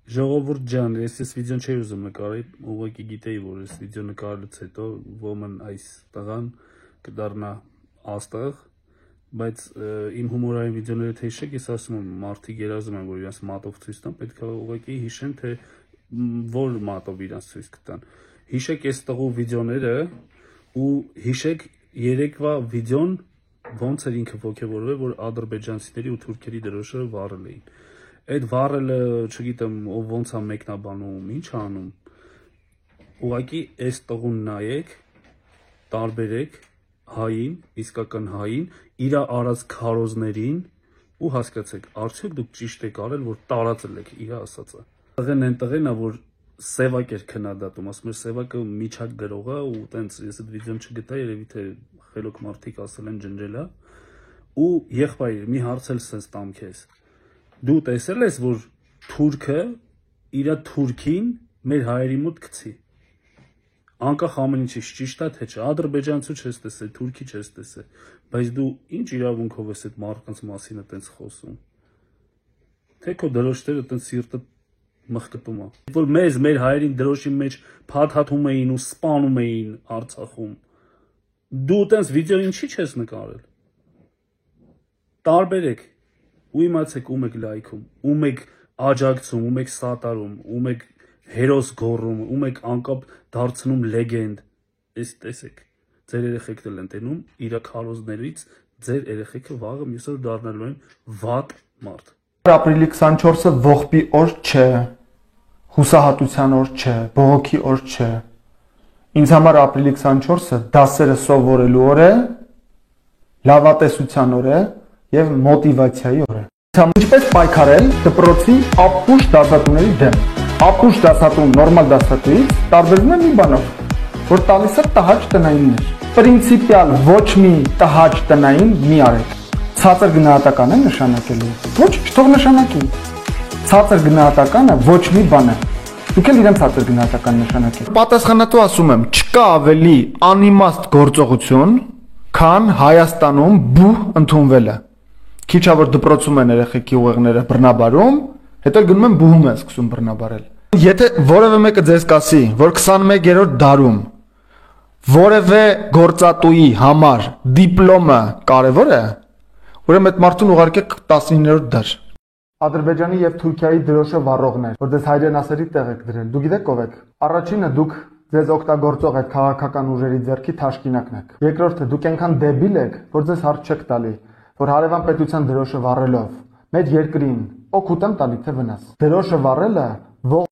Ժողովուրդ ջան, ես վիդեոն չէի ուզում նկարել, ուղղակի գիտեի, որ ես վիդեո նկարելուց հետո ոմն այս տղան կդառնա աստղ, բայց իմ հումորային վիդեոները թե հիշեք, ես ասում եմ, մարդիկ երազում են, որ իրենց մատով ցույց տան, պետք է ուղղակի հիշեն, թե որ մատով իրենց ցույց կտան։ Հիշեք այս տղու վիդեոները ու հիշեք երեկվա վիդեոն ոնց էր ինքը ոգևորվել, որ ադրբեջանցիների ու թուրքերի դրոշը վառել էին։ Այդ վառելը, չգիտեմ, ով ոնց է մեկնաբանում, ինչ անում։ Ուղղակի այս տղուն նայեք, տարբերեք հային, իսկական հային, իր արած քարոզներին ու հասկացեք, արդյոք դուք ճիշտ եք արել, որ տարածել եք իր ասածը։ Տղեն այն տղեն է, որ Սևակ էր քննադատում, ասում էր Սևակը միջակ գրող է ու տենց ես այդ վիդեոն չգտա, երևի թե խելոք մարդիկ ասել են ջնջելա։ Ու եղբայր, մի հարց էլ սենց տամ քեզ։ Դու տեսել ես, որ թուրքը իր թուրքին մեր հայերի մոտ գցի։ Անկախ ամեն ինչից ճիշտ է թե չէ, ադրբեջանցու չես տեսել, թուրքի չես տեսել, բայց դու ինչ իրավունքով ես այդ մարդկանց մասին այդպես խոսում։ Թե քո դրոշները այդպես սիրտը մխկտում է։ Որ մեր հայերին դրոշի մեջ փաթաթում էին ու սպանում էին Արցախում։ Դու այդպես վիդեո ինչի՞ չես նկարել։ Տարբերեք ու իմացեք ում եք լայքում, ում եք աջակցում, ում եք սատարում, ում եք հերոս գոռում, ում եք անկապ դարձնում լեգենդ։ Էս տեսեք, ձեր երեխեքն էլ են տենում իր քարոզներից, ձեր երեխեքը վաղը մյուսը դառնալու են վատ մարդ։ Ապրիլի 24-ը ողբի օր չէ, հուսահատության օր չէ, բողոքի օր չէ։ Ինձ համար ապրիլի 24-ը դասերը սովորելու օր է, լավատեսության օր է եւ մոտիվացիայի օր է։ Ինչպես պայքարել դպրոցի ապուշ դասատուների դեմ։ Ապուշ դասատուն նորմալ դասատուից տարբերվում է մի բանով, որ տալիս է տհաճ տնայիններ։ Պրինցիպիալ ոչ մի տհաճ տնային մի արեք։ Ցածր գնահատական է նշանակելու։ Ոչ, չթող նշանակի։ Ցածր գնահատականը ոչ մի բան է։ Դուք էլ իրեն ցածր գնահատական նշանակեք։ Պատասխանատու ասում եմ, չկա ավելի անիմաստ գործողություն, քան Հայաստանում բուհ ընդունվելը։ Քիչ է որ դպրոցում են երեխեքի ուղեղները բռնաբարում, հետո գնում են բուհում են սկսում բռնաբարել։ Եթե որևէ մեկը ձեզ կասի, որ 21-րդ դարում որևէ գործատուի համար դիպլոմը կարևոր է, ուրեմն այդ մարդուն ուղարկեք 19-րդ դար։ Ադրբեջանի եւ Թուրքիայի դրոշը վառողներ, որ ձեզ հայրենասերի տեղ եք դրել։ Դուք գիտեք ով եք։ Առաջինը դուք ձեզ օգտագործող այդ քաղաքական ուժերի ձեռքի թաշկինակն եք։ Երկրորդը դուք այնքան դեբիլ եք, որ ձեզ հարց չեք տալի, որ հարևան պետության դրոշը վառելով մեր երկրին օգուտ են տալի թե վնաս։ Դրոշը վառելը